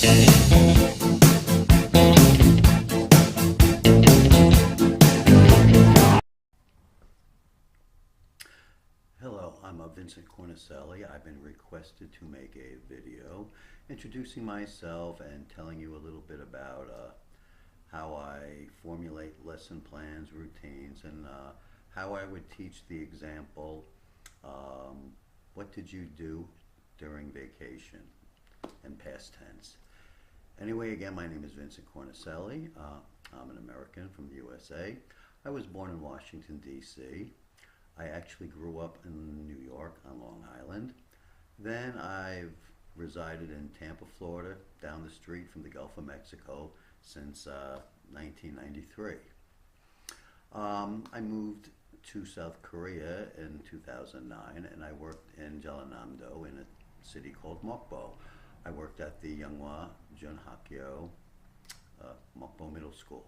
Hello, I'm Vincent Cornicelli. I've been requested to make a video introducing myself and telling you a little bit about how I formulate lesson plans, routines, and how I would teach the example, what did you do during vacation, and past tense. Anyway, again, my name is Vincent Cornicelli. I'm an American from the USA. I was born in Washington, D.C. I actually grew up in New York on Long Island. Then I've resided in Tampa, Florida, down the street from the Gulf of Mexico since 1993. I moved to South Korea in 2009, and I worked in Jeollanam-do in a city called Mokpo. I worked at the Younghwa Junhakyo Mokpo Middle School.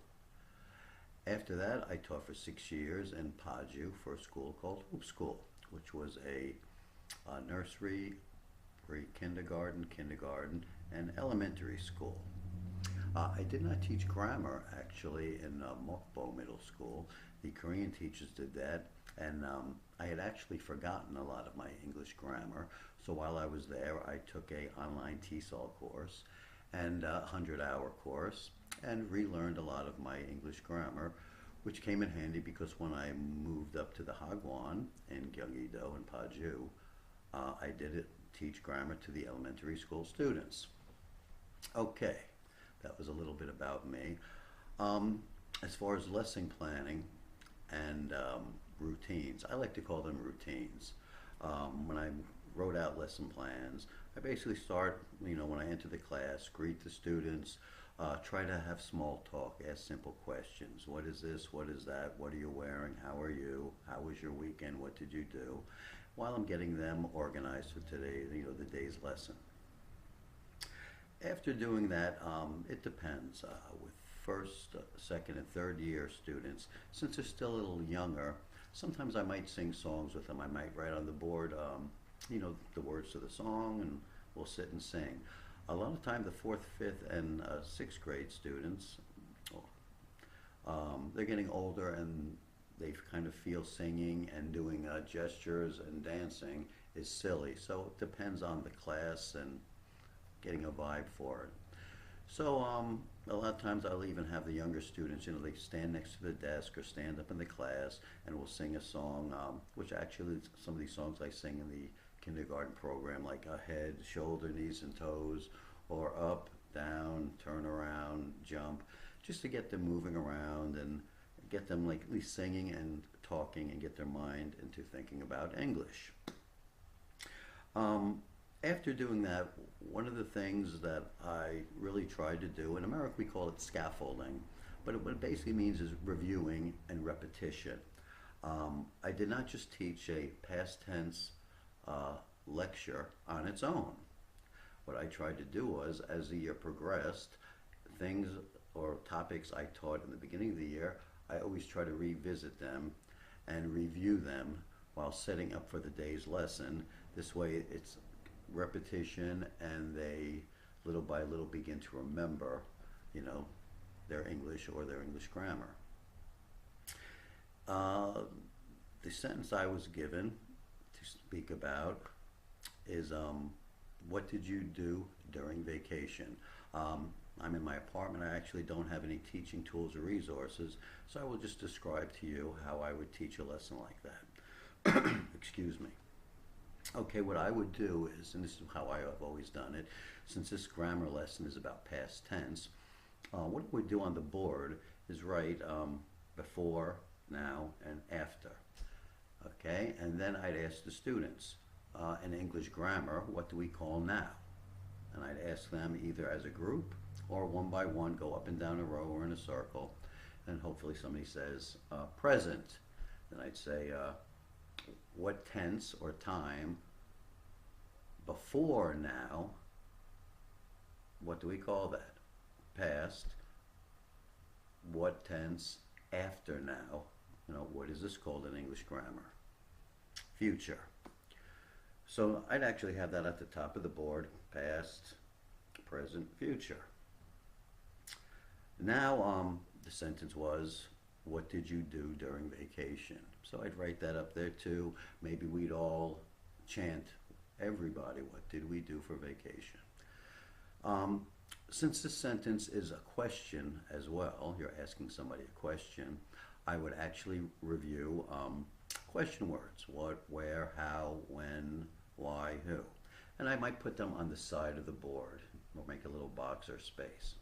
After that, I taught for 6 years in Paju for a school called Hoop School, which was a nursery, pre-kindergarten, kindergarten, and elementary school. I did not teach grammar, actually, in Mokpo Middle School. The Korean teachers did that, and I had actually forgotten a lot of my English grammar. So while I was there, I took a online TESOL course and a 100-hour course, and relearned a lot of my English grammar, which came in handy because when I moved up to the Hagwon in Gyeonggi-do and Paju, I did teach grammar to the elementary school students. Okay, that was a little bit about me. As far as lesson planning and routines, I like to call them routines. When I wrote out lesson plans, I basically start, when I enter the class, greet the students, try to have small talk, ask simple questions. What is this? What is that? What are you wearing? How are you? How was your weekend? What did you do? While I'm getting them organized for today, the day's lesson. After doing that, it depends. With first, second, and third year students, since they're still a little younger, sometimes I might sing songs with them. I might write on the board, the words to the song, and we'll sit and sing. A lot of time, the fourth, fifth, and sixth grade students, they're getting older and they kind of feel singing and doing gestures and dancing is silly. So it depends on the class and getting a vibe for it. So a lot of times I'll even have the younger students, they stand next to the desk or stand up in the class and we'll sing a song, which actually some of these songs I sing in the kindergarten program, like head, shoulder, knees, and toes, or up, down, turn around, jump, just to get them moving around and get them at least singing and talking and get their mind into thinking about English. After doing that, one of the things that I really tried to do, in America we call it scaffolding, but what it basically means is reviewing and repetition. I did not just teach a past tense lecture on its own. What I tried to do was, as the year progressed, things or topics I taught in the beginning of the year, I always try to revisit them and review them while setting up for the day's lesson. This way it's repetition and they little by little begin to remember, their English or their English grammar. The sentence I was given to speak about is, what did you do during vacation? I'm in my apartment. I actually don't have any teaching tools or resources, so I will just describe to you how I would teach a lesson like that. Excuse me. Okay, what I would do is, and this is how I have always done it, since this grammar lesson is about past tense, what I would do on the board is write before, now, and after. Okay, and then I'd ask the students, in English grammar, what do we call now? And I'd ask them either as a group or one by one, go up and down a row or in a circle, and hopefully somebody says present. Then I'd say, what tense or time before now, what do we call that? Past. What tense after now? What is this called in English grammar? Future. So I'd actually have that at the top of the board, past, present, future. Now, the sentence was, what did you do during vacation? So I'd write that up there too. Maybe we'd all chant, everybody, what did we do for vacation? Since this sentence is a question as well, you're asking somebody a question, I would actually review question words. What, where, how, when, why, who. And I might put them on the side of the board or make a little box or space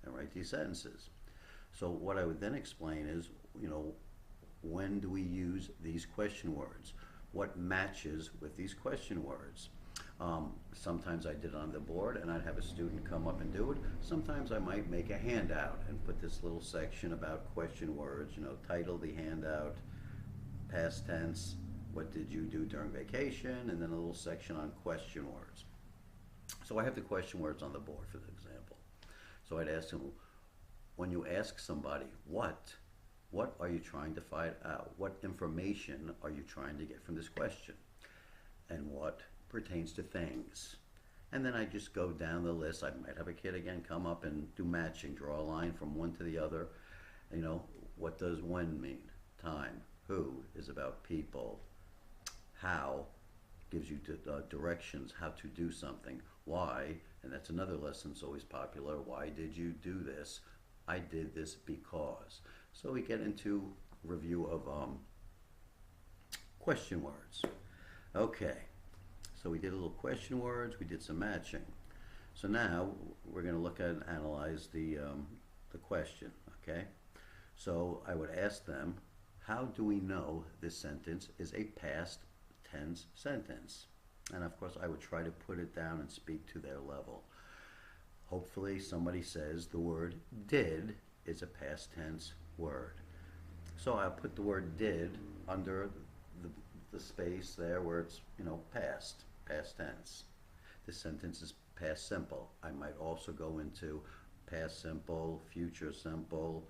and write these sentences. So what I would then explain is, when do we use these question words? What matches with these question words? Sometimes I did it on the board and I'd have a student come up and do it. Sometimes I might make a handout and put this little section about question words, title the handout, past tense, what did you do during vacation, and then a little section on question words. So I have the question words on the board for the example. So I'd ask them, when you ask somebody, what are you trying to find out? What information are you trying to get from this question? And what pertains to things? And then I just go down the list. I might have a kid again come up and do matching, draw a line from one to the other. What does when mean? Time. Who is about people. How gives you directions how to do something. Why, and that's another lesson that's always popular, why did you do this? I did this because. So we get into review of question words. Okay, so we did a little question words, we did some matching. So now we're going to look at and analyze the question, okay? So I would ask them, how do we know this sentence is a past tense sentence? And of course I would try to put it down and speak to their level. Hopefully somebody says the word did is a past tense word. So I'll put the word did under the space there where it's, past tense. This sentence is past simple. I might also go into past simple, future simple,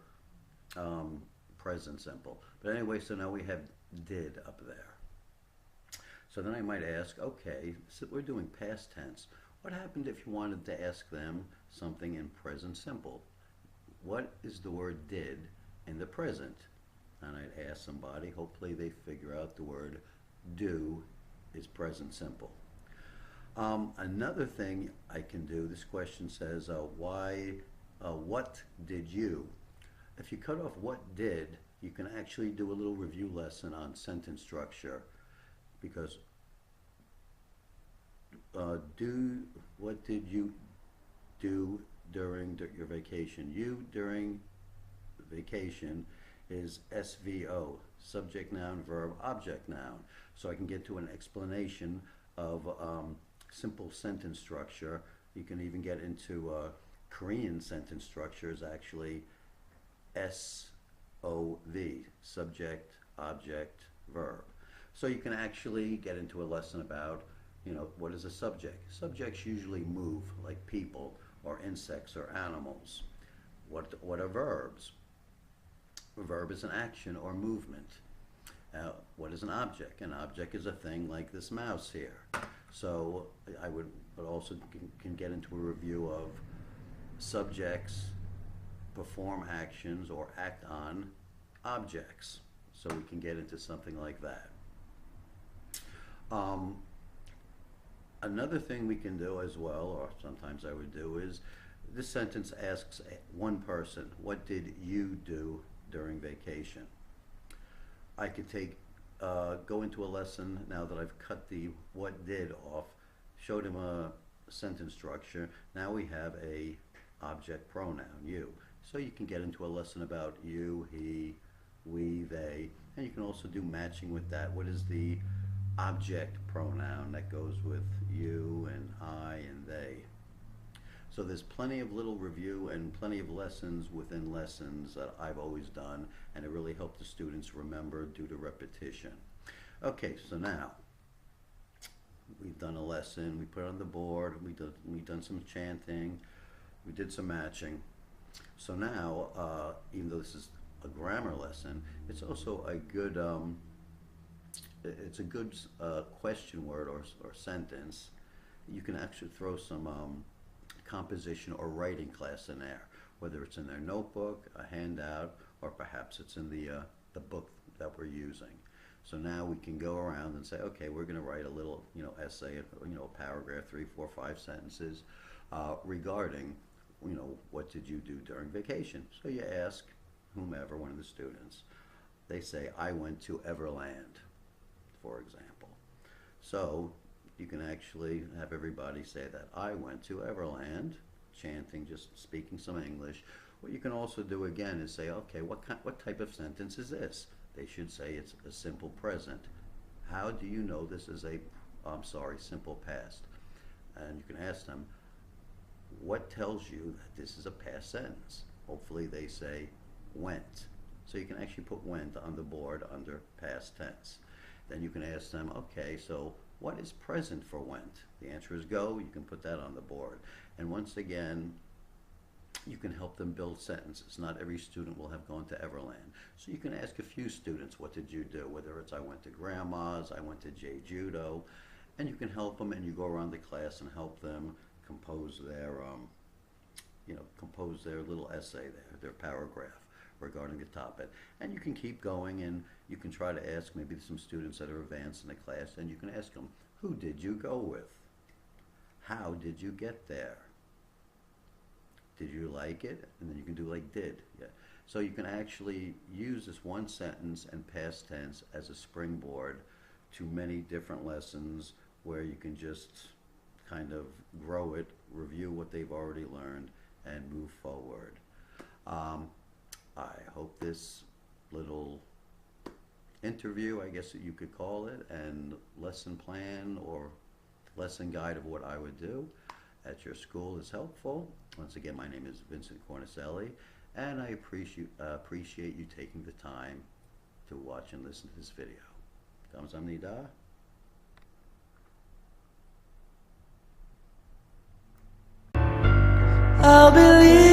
present simple. But anyway, so now we have did up there. So then I might ask, okay, so we're doing past tense. What happened if you wanted to ask them something in present simple? What is the word did in the present? And I'd ask somebody, hopefully they figure out the word do is present simple. Another thing I can do, this question says, what did you? If you cut off what did, you can actually do a little review lesson on sentence structure, because what did you do during your vacation? You during vacation is SVO, subject, noun, verb, object, noun. So I can get to an explanation of simple sentence structure. You can even get into Korean sentence structures, actually SOV, subject, object, verb. So you can actually get into a lesson about, what is a subject? Subjects usually move, like people or insects or animals. What are verbs? A verb is an action or movement. What is an object? An object is a thing like this mouse here. So I would also can get into a review of subjects perform actions or act on objects. So we can get into something like that. Another thing we can do as well, or sometimes I would do, is this sentence asks one person, what did you do during vacation? I could go into a lesson now that I've cut the what did off, showed him a sentence structure. Now we have a object pronoun, you. So you can get into a lesson about you, he, we, they, and you can also do matching with that. What is the object pronoun that goes with you and I and they? So there's plenty of little review and plenty of lessons within lessons that I've always done, and it really helped the students remember due to repetition. Okay, so now we've done a lesson, we put it on the board, we've done some chanting, we did some matching. So now, even though this is a grammar lesson, it's also a good question word or sentence. You can actually throw some composition or writing class in there, whether it's in their notebook, a handout, or perhaps it's in the book that we're using. So now we can go around and say, okay, we're going to write a little, essay, a paragraph, 3, 4, 5 sentences regarding, what did you do during vacation? So you ask whomever, one of the students. They say, I went to Everland, for example. So you can actually have everybody say that. I went to Everland, chanting, just speaking some English. What you can also do again is say, okay, what type of sentence is this? They should say it's a simple present. How do you know this is simple past? And you can ask them, what tells you that this is a past sentence? Hopefully they say went. So you can actually put went on the board under past tense. Then you can ask them, okay, so what is present for went? The answer is go. You can put that on the board. And once again, you can help them build sentences. Not every student will have gone to Everland. So you can ask a few students, what did you do? Whether it's I went to grandma's, I went to J Judo, and you can help them, and you go around the class and help them compose their, compose their little essay there, their paragraph regarding the topic. And you can keep going, and you can try to ask maybe some students that are advanced in the class, and you can ask them, who did you go with? How did you get there? Did you like it? And then you can do like did. Yeah. So you can actually use this one sentence and past tense as a springboard to many different lessons where you can just kind of grow it, review what they've already learned, and move forward. I hope this little interview, I guess that you could call it, and lesson plan or lesson guide of what I would do at your school is helpful. Once again, my name is Vincent Cornicelli, and I appreciate you taking the time to watch and listen to this video. 감사합니다. I'll believe